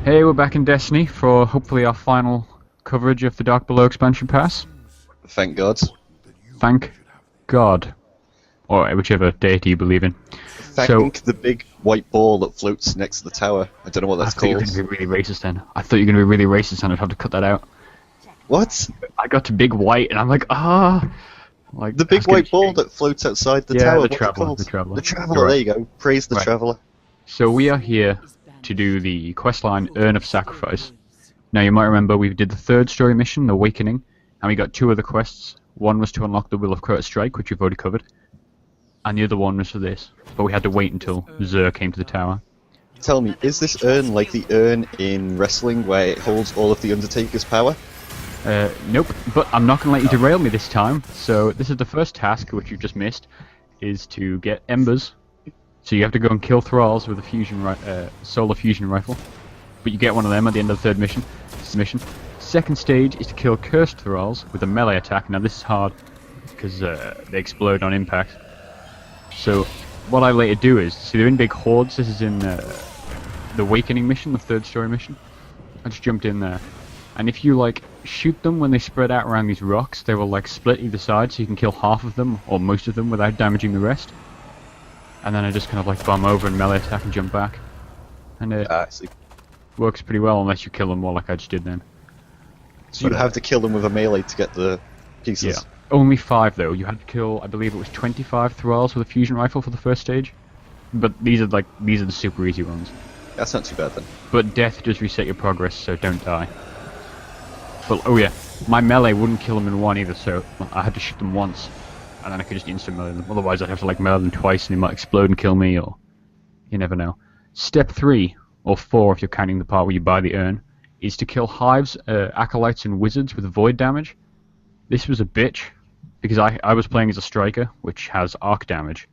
Hey, we're back in Destiny for hopefully our final coverage of the Dark Below expansion pass. Thank God. Thank God. Or whichever deity you believe in. Thank the big white ball that floats next to the tower. I don't know what that's I thought you called. were going to be really racist then. I thought you were going to be really racist and I'd have to cut that out. What? I got to big white and I'm like, Like, The big white ball that floats outside the tower. The What's it Traveller. called? The Traveller. The Traveller, there you go. Praise the Traveller. So we are here to do the questline Urn of Sacrifice. Now you might remember we did the third story mission, Awakening, and we got two other quests. One was to unlock the Will of Crota's Strike, which we've already covered, and the other one was for this, but we had to wait until Zur came to the tower. Tell me, is this urn like the urn in wrestling where it holds all of the Undertaker's power? Nope, but I'm not going to let you derail me this time. So this is the first task, which you've just missed, is to get embers. So you have to go and kill thralls with a solar fusion rifle. But you get one of them at the end of the third mission. This is the mission. Second stage is to kill cursed thralls with a melee attack. Now this is hard because they explode on impact. So what I later do is, see they're in big hordes. This is in the Awakening mission, the third story mission. I just jumped in there. And if you like shoot them when they spread out around these rocks, they will like split either side, so you can kill half of them or most of them without damaging the rest. And then I just kind of like bomb over and melee attack and jump back. And it works pretty well unless you kill them more like I just did then. So you have to kill them with a melee to get the pieces? Yeah. Only 5 though. You had to kill, I believe it was 25 thralls with a fusion rifle for the first stage. But these are the super easy ones. That's not too bad then. But death does reset your progress, so don't die. But oh yeah, my melee wouldn't kill them in one either, so I had to shoot them once. And then I could just instant melee them. Otherwise I'd have to like melee them twice and they might explode and kill me, or you never know. Step 3, or 4 if you're counting the part where you buy the urn, is to kill hives, acolytes and wizards with void damage. This was a bitch, because I was playing as a striker, which has arc damage.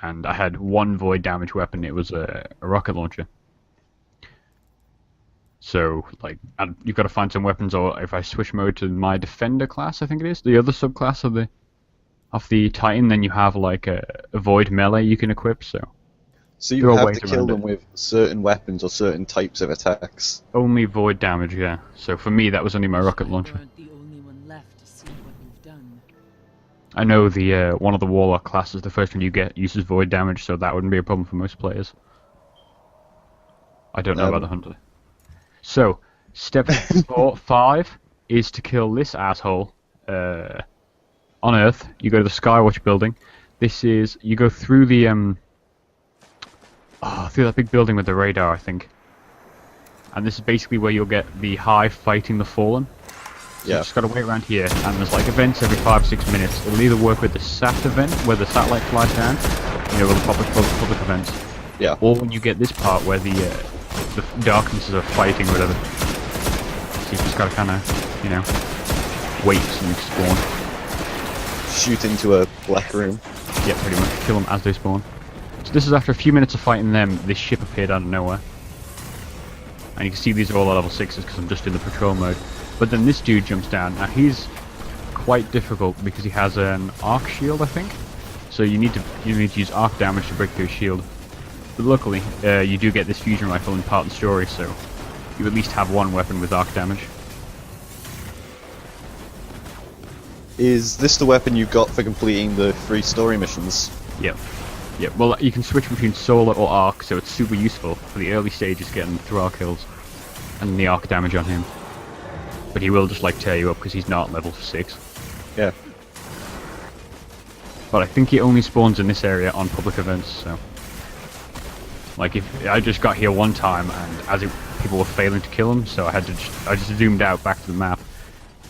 And I had one void damage weapon, it was a rocket launcher. So, like, you've got to find some weapons, or if I switch mode to my defender class, I think it is, the other subclass of the Titan, then you have like a void melee you can equip, so you have to kill them with certain weapons or certain types of attacks? Only void damage, yeah. So for me that was only my rocket launcher. I know the one of the Warlock classes, the first one you get, uses void damage, so that wouldn't be a problem for most players. I don't know about the Hunter. So, step 5 is to kill this asshole on Earth. You go to the Skywatch building. This is, you go through the through that big building with the radar, I think. And this is basically where you'll get the Hive fighting the Fallen. So you just gotta wait around here, and there's like events every 5-6 minutes. It'll either work with the SAT event, where the satellite flies down, you know, with the public events. Yeah. Or when you get this part where the darknesses are fighting or whatever. So you just gotta kinda, you know, wait and you spawn. Shoot into a black room. Yeah, pretty much. Kill them as they spawn. So this is after a few minutes of fighting them, this ship appeared out of nowhere. And you can see these are all level 6s because I'm just in the patrol mode. But then this dude jumps down. Now he's quite difficult because he has an arc shield, I think. So you need to use arc damage to break through his shield. But luckily, you do get this fusion rifle in part of the story, so you at least have one weapon with arc damage. Is this the weapon you got for completing the 3 story missions? Yep. Yep. Well, you can switch between solar or arc, so it's super useful for the early stages getting the thrall kills and the arc damage on him. But he will just like tear you up because he's not level 6. Yeah. But I think he only spawns in this area on public events, so... Like, if I just got here one time, and people were failing to kill him, so I just zoomed out back to the map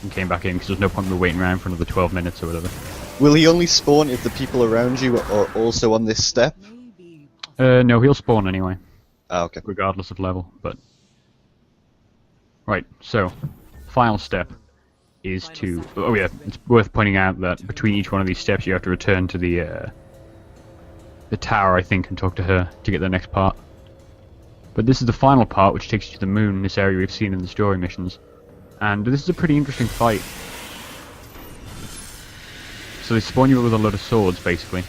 and came back in, because there's no point in me waiting around for another 12 minutes or whatever. Will he only spawn if the people around you are also on this step? No, he'll spawn anyway. Ah, okay. Regardless of level, but... Right, so, final step is to... Oh yeah, it's worth pointing out that between each one of these steps you have to return to the tower, I think, and talk to her to get the next part. But this is the final part, which takes you to the moon, this area we've seen in the story missions. And this is a pretty interesting fight. So they spawn you up with a load of swords, basically,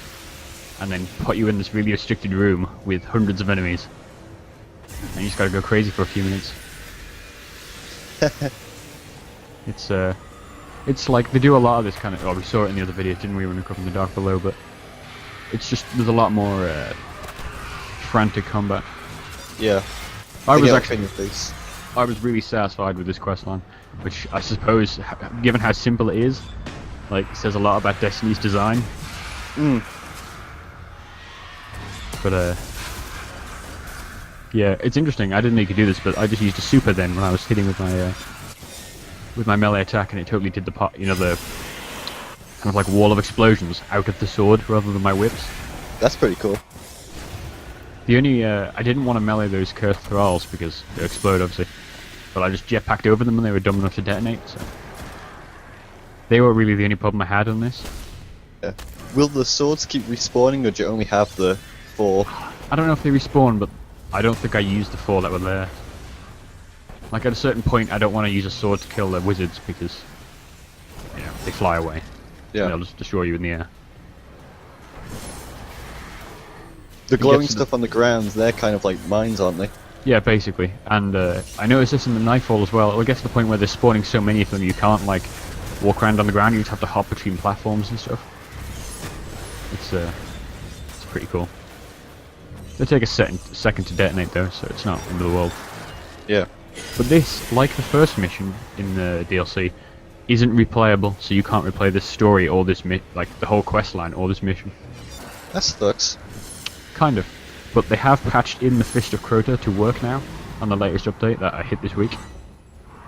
and then put you in this really restricted room with hundreds of enemies. and you just gotta go crazy for a few minutes. It's like they do a lot of this kind of. Oh, we saw it in the other video, didn't we, when we covered the Dark Below? But it's just there's a lot more frantic combat. Yeah. I was really satisfied with this questline, which I suppose, given how simple it is, like says a lot about Destiny's design. But yeah, it's interesting. I didn't know you could do this, but I just used a super then when I was hitting with my melee attack, and it totally did the part, you know, the kind of like wall of explosions out of the sword rather than my whips. That's pretty cool. The only I didn't want to melee those cursed thralls because they explode, obviously, but I just jetpacked over them and they were dumb enough to detonate. So they were really the only problem I had on this. Yeah. Will the swords keep respawning, or do you only have the 4? I don't know if they respawn, but I don't think I used the 4 that were there. Like at a certain point, I don't want to use a sword to kill the wizards because, you know, they fly away. Yeah. They'll just destroy you in the air. The glowing stuff on the ground, they're kind of like mines, aren't they? Yeah, basically. And I noticed this in the Nightfall as well. It'll get to the point where they're spawning so many of them you can't like walk around on the ground. You just have to hop between platforms and stuff. It's pretty cool. They take a second to detonate though, so it's not end of the world. Yeah. But this, like the first mission in the DLC, isn't replayable, so you can't replay this story or this like the whole quest line or this mission. That sucks. Kind of. But they have patched in the Fist of Crota to work now on the latest update that I hit this week.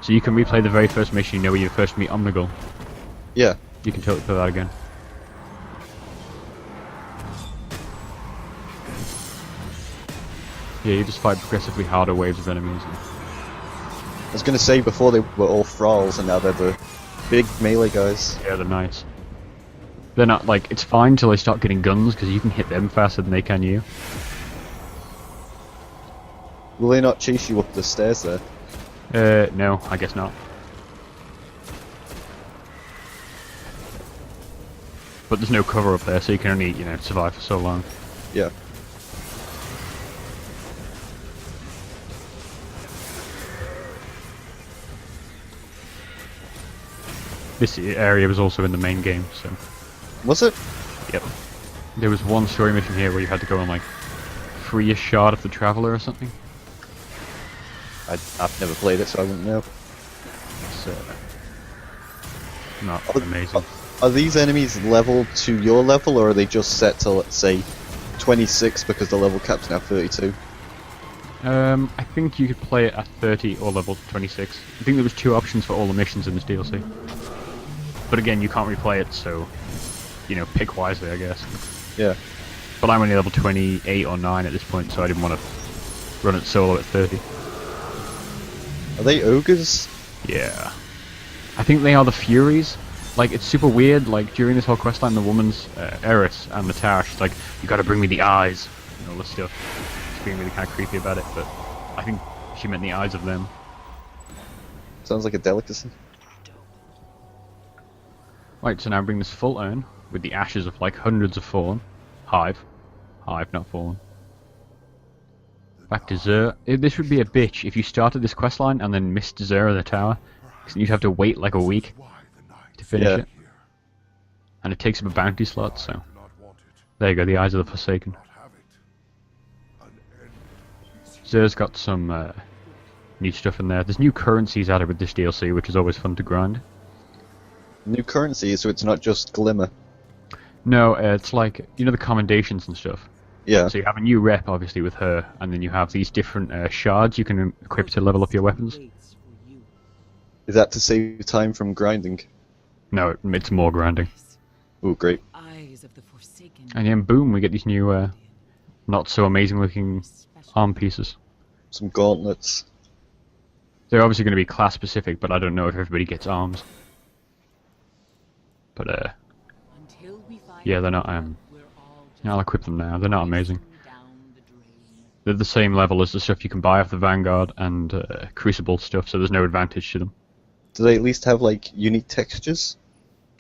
So you can replay the very first mission, you know, where you first meet Omnigul. Yeah. You can totally play that again. Yeah, you just fight progressively harder waves of enemies. I was gonna say, before they were all thralls, and now they're the big melee guys. Yeah, they're nice. They're not, like, it's fine till they start getting guns, because you can hit them faster than they can you. Will they not chase you up the stairs there? No, I guess not. But there's no cover up there, so you can only, you know, survive for so long. Yeah. This area was also in the main game, so... Was it? Yep. There was one story mission here where you had to go on, like, free a shard of the Traveler or something. I've never played it, so I wouldn't know. It's, not amazing. Are these enemies leveled to your level, or are they just set to, let's say, 26 because the level cap's now 32? I think you could play it at 30 or level 26. I think there was 2 options for all the missions in this DLC. But again, you can't replay it, so, you know, pick wisely, I guess. Yeah. But I'm only level 28 or 9 at this point, so I didn't want to run it solo at 30. Are they ogres? Yeah. I think they are the Furies. Like, it's super weird, like, during this whole questline, the woman's, Eris, and the tower, she's like, you gotta bring me the eyes, and all this stuff. She's being really kind of creepy about it, but I think she meant the eyes of them. Sounds like a delicacy. Right, so now bring this full urn, with the ashes of, like, hundreds of fallen. Hive, not fallen. Back to Zer. This would be a bitch if you started this questline and then missed Zer in the tower, because you'd have to wait like a week to finish it. And it takes up a bounty slot, so... There you go, the Eyes of the Forsaken. Zer's got some new stuff in there. There's new currencies added with this DLC, which is always fun to grind. New currency, so it's not just glimmer. No, it's like, you know, the commendations and stuff. Yeah. So you have a new rep, obviously, with her, and then you have these different shards you can equip to level up your weapons. Is that to save time from grinding? No, it's more grinding. Ooh, great. And then boom, we get these new, not so amazing looking arm pieces. Some gauntlets. They're obviously going to be class specific, but I don't know if everybody gets arms. But, yeah, they're not, I'll equip them now. They're not amazing. They're the same level as the stuff you can buy off the Vanguard and Crucible stuff, so there's no advantage to them. Do they at least have, like, unique textures?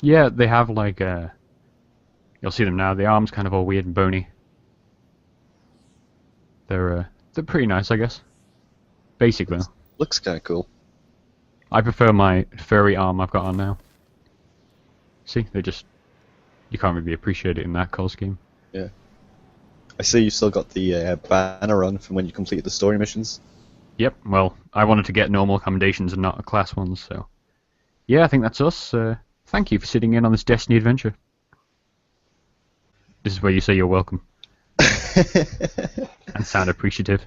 Yeah, they have, like, you'll see them now. The arm's kind of all weird and bony. They're pretty nice, I guess. Basically. Looks kind of cool. I prefer my furry arm I've got on now. See, they just... You can't really appreciate it in that call scheme. Yeah. I see you still got the banner on from when you completed the story missions. Yep, well, I wanted to get normal commendations and not class ones, so... Yeah, I think that's us. Thank you for sitting in on this Destiny adventure. This is where you say you're welcome. And sound appreciative.